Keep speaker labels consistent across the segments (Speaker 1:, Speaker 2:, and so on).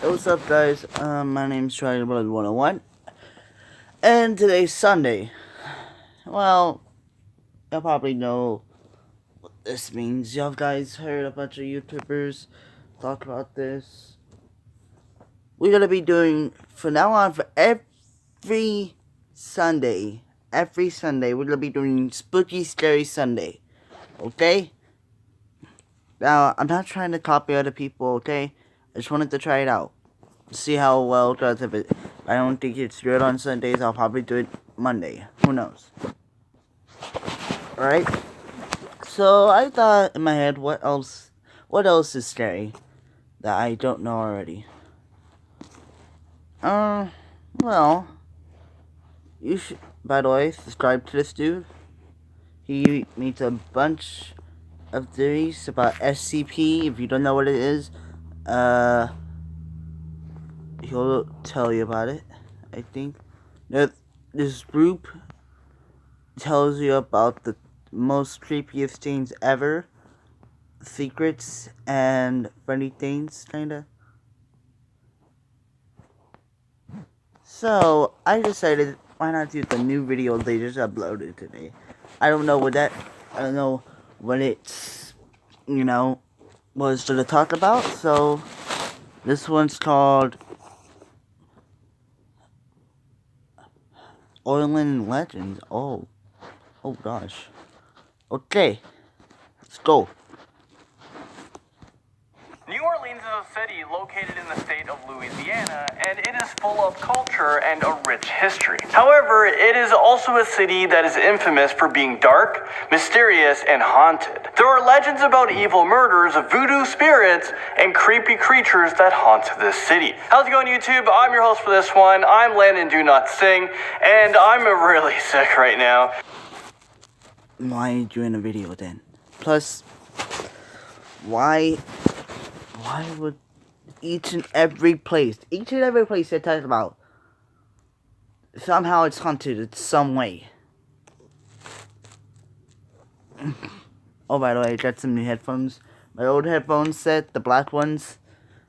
Speaker 1: What's up, guys? My name's TriGuyblood101, and today's Sunday. Well, you'll probably know what this means. Y'all guys heard a bunch of YouTubers talk about this. We're gonna be doing, from now on, for every Sunday, we're gonna be doing Spooky Scary Sunday, okay? Now, I'm not trying to copy other people, okay? I just wanted to try it out. See how well it does. If I don't think it's good on Sundays, I'll probably do it Monday. Who knows? Alright? So, I thought in my head, what else is scary that I don't know already? Well, you should, by the way, subscribe to this dude. He makes a bunch of theories about SCP. If you don't know what it is, he'll tell you about it, I think. This group tells you about the most creepiest things ever, secrets and funny things, kinda. So, I decided, why not do the new video they just uploaded today. I don't know what it's, was to talk about, so this one's called Oiland Legends. Oh gosh. Okay, let's go.
Speaker 2: New Orleans is a city located in the state of Louisiana, and it is full of culture and a rich history. However, it is also a city that is infamous for being dark, mysterious, and haunted. There are legends about evil murders, voodoo spirits, and creepy creatures that haunt this city. How's it going, YouTube? I'm your host for this one. I'm Landon Do Not Sing, and I'm really sick right now.
Speaker 1: Why are you doing a video then? Plus, why would each and every place they talk about, somehow it's haunted in some way? Oh, by the way, I got some new headphones. My old headphones set, the black ones,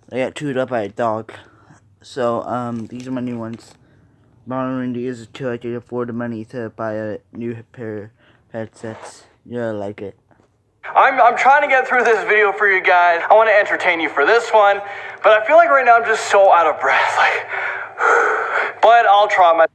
Speaker 1: they got chewed up by a dog. So, these are my new ones. Borrowing these until I can afford the money to buy a new pair of headsets. You'll like it.
Speaker 2: I'm trying to get through this video for you guys. I want to entertain you for this one, but I feel like right now I'm just so out of breath. But I'll try my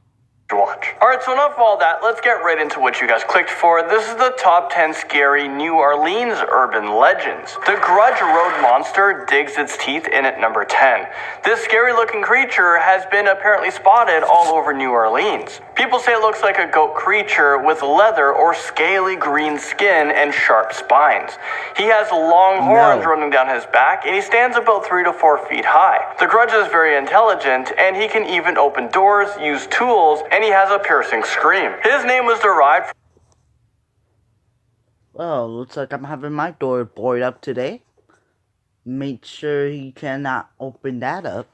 Speaker 2: to watch. Alright, so enough of all that. Let's get right into what you guys clicked for. This is the top 10 scary New Orleans urban legends. The Grudge Road Monster digs its teeth in at number 10. This scary looking creature has been apparently spotted all over New Orleans. People say it looks like a goat creature with leather or scaly green skin and sharp spines. He has long horns running down his back, and he stands about 3 to 4 feet high. The Grudge is very intelligent, and he can even open doors, use tools, and he has a piercing scream. His name was derived from...
Speaker 1: Well, looks like I'm having my door boarded up today. Make sure he cannot open that up.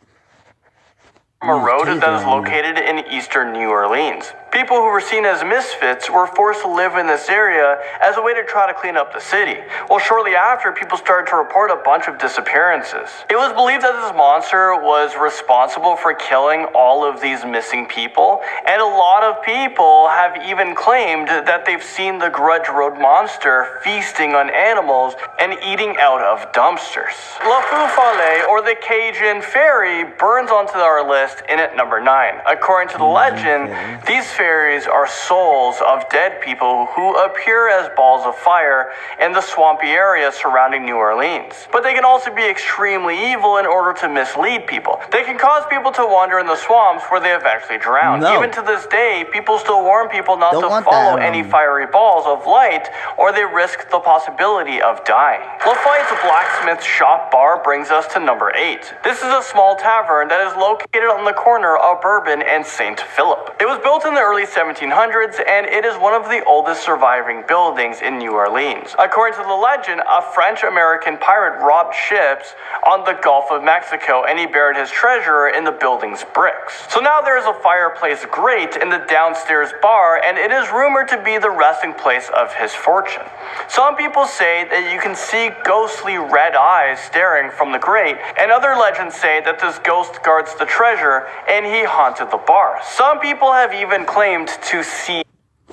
Speaker 2: a road that is located in eastern New Orleans. People who were seen as misfits were forced to live in this area as a way to try to clean up the city. Well, shortly after, people started to report a bunch of disappearances. It was believed that this monster was responsible for killing all of these missing people, and a lot of people have even claimed that they've seen the Grudge Road Monster feasting on animals and eating out of dumpsters. La Feu Follet, or the Cajun Fairy, burns onto our list in at number 9. According to the legend, these fairies are souls of dead people who appear as balls of fire in the swampy area surrounding New Orleans. But they can also be extremely evil in order to mislead people. They can cause people to wander in the swamps where they eventually drown. Even to this day, people still warn people not to follow any fiery balls of light, or they risk the possibility of dying. Lafayette's Blacksmith Shop Bar brings us to number 8. This is a small tavern that is located on the corner of Bourbon and St. Philip. It was built in the early 1700s, and it is one of the oldest surviving buildings in New Orleans. According to the legend, a French-American pirate robbed ships on the Gulf of Mexico, and he buried his treasure in the building's bricks. So now there is a fireplace grate in the downstairs bar, and it is rumored to be the resting place of his fortune. Some people say that you can see ghostly red eyes staring from the grate, and other legends say that this ghost guards the treasure and he haunted the bar. Some people have even claimed to see.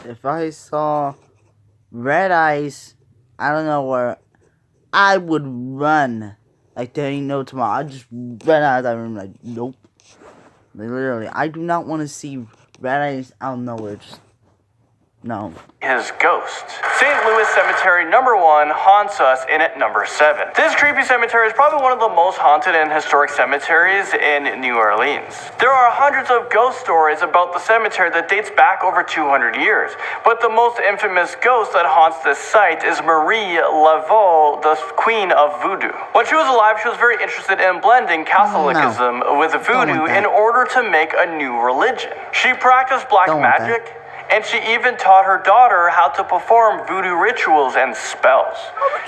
Speaker 1: If I saw red eyes, I don't know where, I would run. Like there ain't no tomorrow. I'd just run out of that room like, nope. Like, literally, I do not want to see red eyes out of nowhere. Just, no.
Speaker 2: His ghost. St. Louis Cemetery number 1 haunts us in at number 7. This creepy cemetery is probably one of the most haunted and historic cemeteries in New Orleans. There are hundreds of ghost stories about the cemetery that dates back over 200 years, but the most infamous ghost that haunts this site is Marie Laveau, the queen of voodoo. When she was alive, she was very interested in blending Catholicism with voodoo in order to make a new religion. She practiced black magic, and she even taught her daughter how to perform voodoo rituals and spells.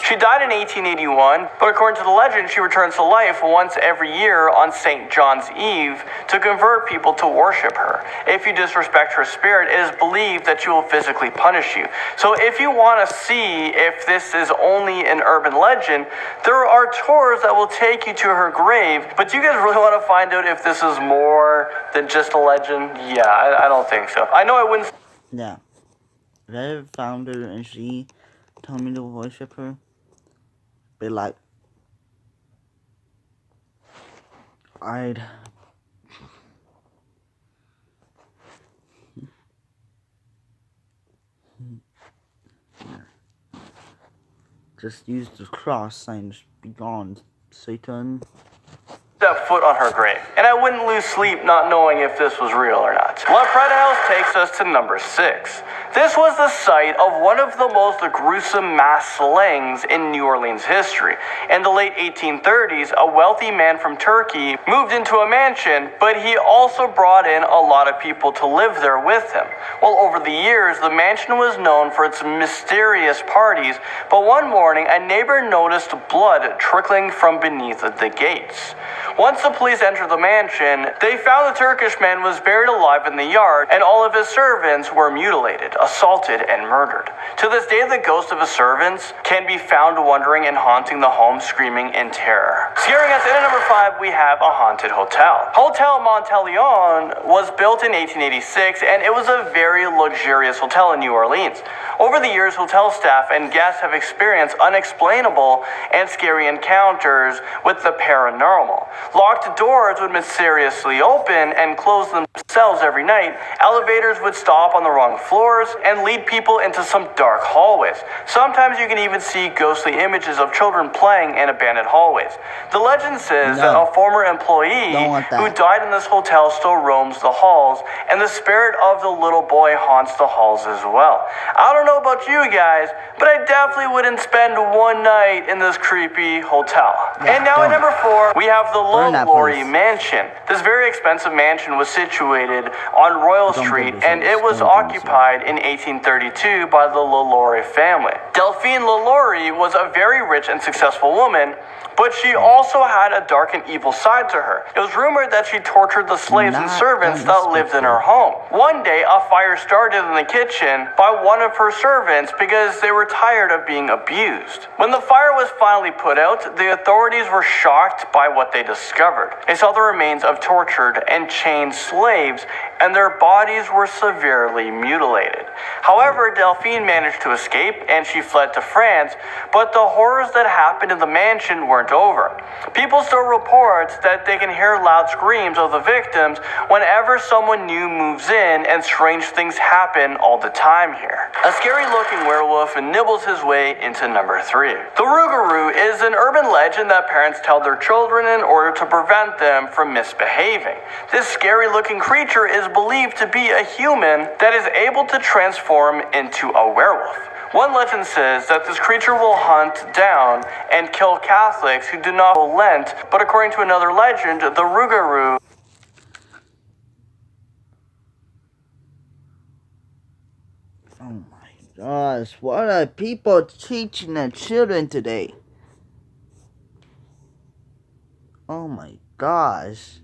Speaker 2: She died in 1881, but according to the legend, she returns to life once every year on St. John's Eve to convert people to worship her. If you disrespect her spirit, it is believed that she will physically punish you. So if you want to see if this is only an urban legend, there are tours that will take you to her grave, but do you guys really want to find out if this is more than just a legend? Yeah, I don't think so. I know I wouldn't.
Speaker 1: Yeah. If I ever found her and she told me to worship her, be like, I'd just use the cross sign, just be gone, Satan.
Speaker 2: Step foot on her grave, and I wouldn't lose sleep not knowing if this was real or not. La Prada House takes us to number 6. This was the site of one of the most gruesome mass slayings in New Orleans history. In the late 1830s, a wealthy man from Turkey moved into a mansion, but he also brought in a lot of people to live there with him. Well, over the years, the mansion was known for its mysterious parties, but one morning, a neighbor noticed blood trickling from beneath the gates. Once the police entered the mansion, they found the Turkish man was buried alive in the yard, and all of his servants were mutilated, assaulted, and murdered. To this day, the ghosts of his servants can be found wandering and haunting the home, screaming in terror. Scaring us in at number 5, we have a haunted hotel. Hotel Monteleone was built in 1886, and it was a very luxurious hotel in New Orleans. Over the years, hotel staff and guests have experienced unexplainable and scary encounters with the paranormal. Locked doors would mysteriously open and close themselves every night. Elevators would stop on the wrong floors and lead people into some dark hallways. Sometimes you can even see ghostly images of children playing in abandoned hallways. The legend says that a former employee who died in this hotel still roams the halls, and the spirit of the little boy haunts the halls as well. I don't know about you guys, but I definitely wouldn't spend one night in this creepy hotel. And now at number 4, we have the LaLaurie Mansion. This very expensive mansion was situated on Royal Street, and it was occupied in 1832 by the LaLaurie family. Delphine LaLaurie was a very rich and successful woman, but she also had a dark and evil side to her. It was rumored that she tortured the slaves and servants that lived in her home. One day, a fire started in the kitchen by one of her servants because they were tired of being abused. When the fire was finally put out, the authorities were shocked by what they discovered. They saw the remains of tortured and chained slaves, and their bodies were severely mutilated. However, Delphine managed to escape, and she fled to France, but the horrors that happened in the mansion weren't over. People still report that they can hear loud screams of the victims whenever someone new moves in, and strange things happen all the time here. A scary-looking werewolf nibbles his way into number 3. The Rougarou is an urban legend that parents tell their children in order to prevent them from misbehaving. This scary-looking creature is believed to be a human that is able to transform into a werewolf. One legend says that this creature will hunt down and kill Catholics who do not follow Lent, but according to another legend, the Rougarou
Speaker 1: Oh my gosh, what are people teaching their children today? Oh my gosh.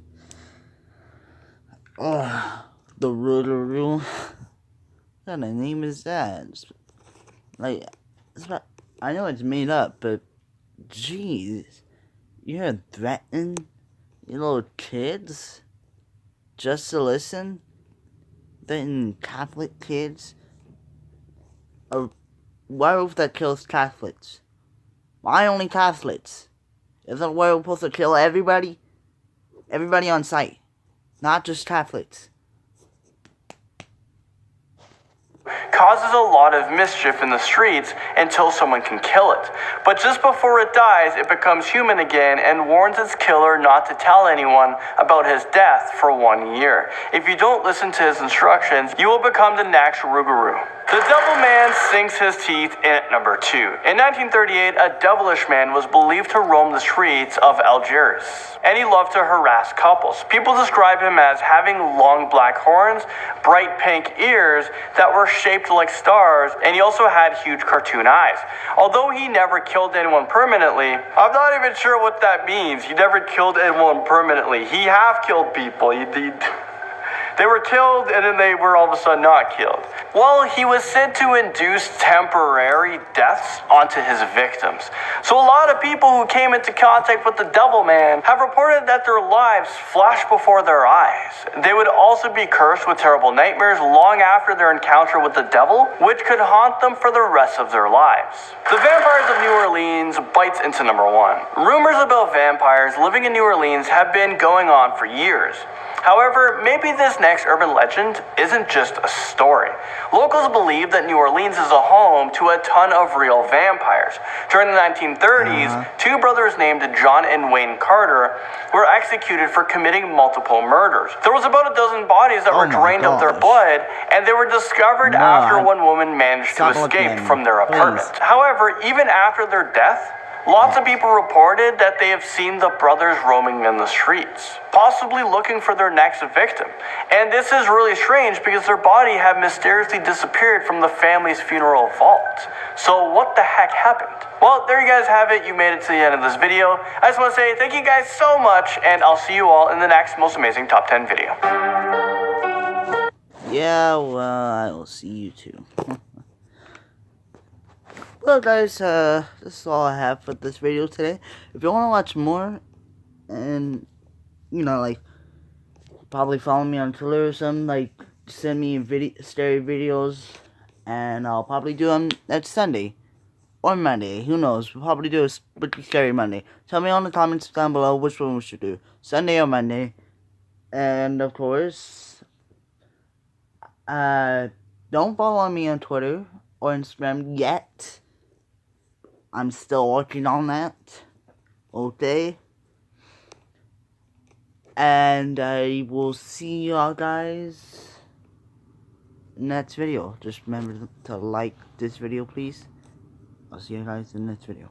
Speaker 1: Oh, the Ruler Rule. What kind of name is that? Like, I know it's made up, but jeez, you're threatening your little kids just to listen? Threatening Catholic kids? A werewolf that kills Catholics. Why only Catholics? Isn't a werewolf supposed to kill everybody? Everybody on site, not just Catholics.
Speaker 2: Causes a lot of mischief in the streets until someone can kill it. But just before it dies, it becomes human again and warns its killer not to tell anyone about his death for 1 year. If you don't listen to his instructions, you will become the next Rougarou. The Devil Man sinks his teeth in at number 2. In 1938, a devilish man was believed to roam the streets of Algiers, and he loved to harass couples. People describe him as having long black horns, bright pink ears that were shaped like stars, and he also had huge cartoon eyes. Although he never killed anyone permanently, I'm not even sure what that means. He never killed anyone permanently. He have killed people. They were killed and then they were all of a sudden not killed. Well, he was said to induce temporary deaths onto his victims. So a lot of people who came into contact with the Devil Man have reported that their lives flashed before their eyes. They would also be cursed with terrible nightmares long after their encounter with the devil, which could haunt them for the rest of their lives. The Vampires of New Orleans bites into number 1. Rumors about vampires living in New Orleans have been going on for years. However, maybe this next urban legend isn't just a story. Locals believe that New Orleans is a home to a ton of real vampires. During the 1930s, two brothers named John and Wayne Carter were executed for committing multiple murders. There was about a dozen bodies that were drained of their blood, and they were discovered after one woman managed to escape from their apartment. However, even after their death, lots of people reported that they have seen the brothers roaming in the streets, possibly looking for their next victim. And this is really strange because their body had mysteriously disappeared from the family's funeral vault. So what the heck happened? Well, there you guys have it. You made it to the end of this video. I just want to say thank you guys so much, and I'll see you all in the next most amazing top 10 video.
Speaker 1: Yeah, well, I will see you too. Well guys, this is all I have for this video today. If you want to watch more, and, you know, like, probably follow me on Twitter or something, like, send me scary videos, and I'll probably do them next Sunday, or Monday, who knows, we'll probably do a spooky scary Monday. Tell me in the comments down below which one we should do, Sunday or Monday, and of course, don't follow me on Twitter or Instagram yet. I'm still working on that. Okay. And I will see y'all guys in the next video. Just remember to like this video, please. I'll see you guys in the next video.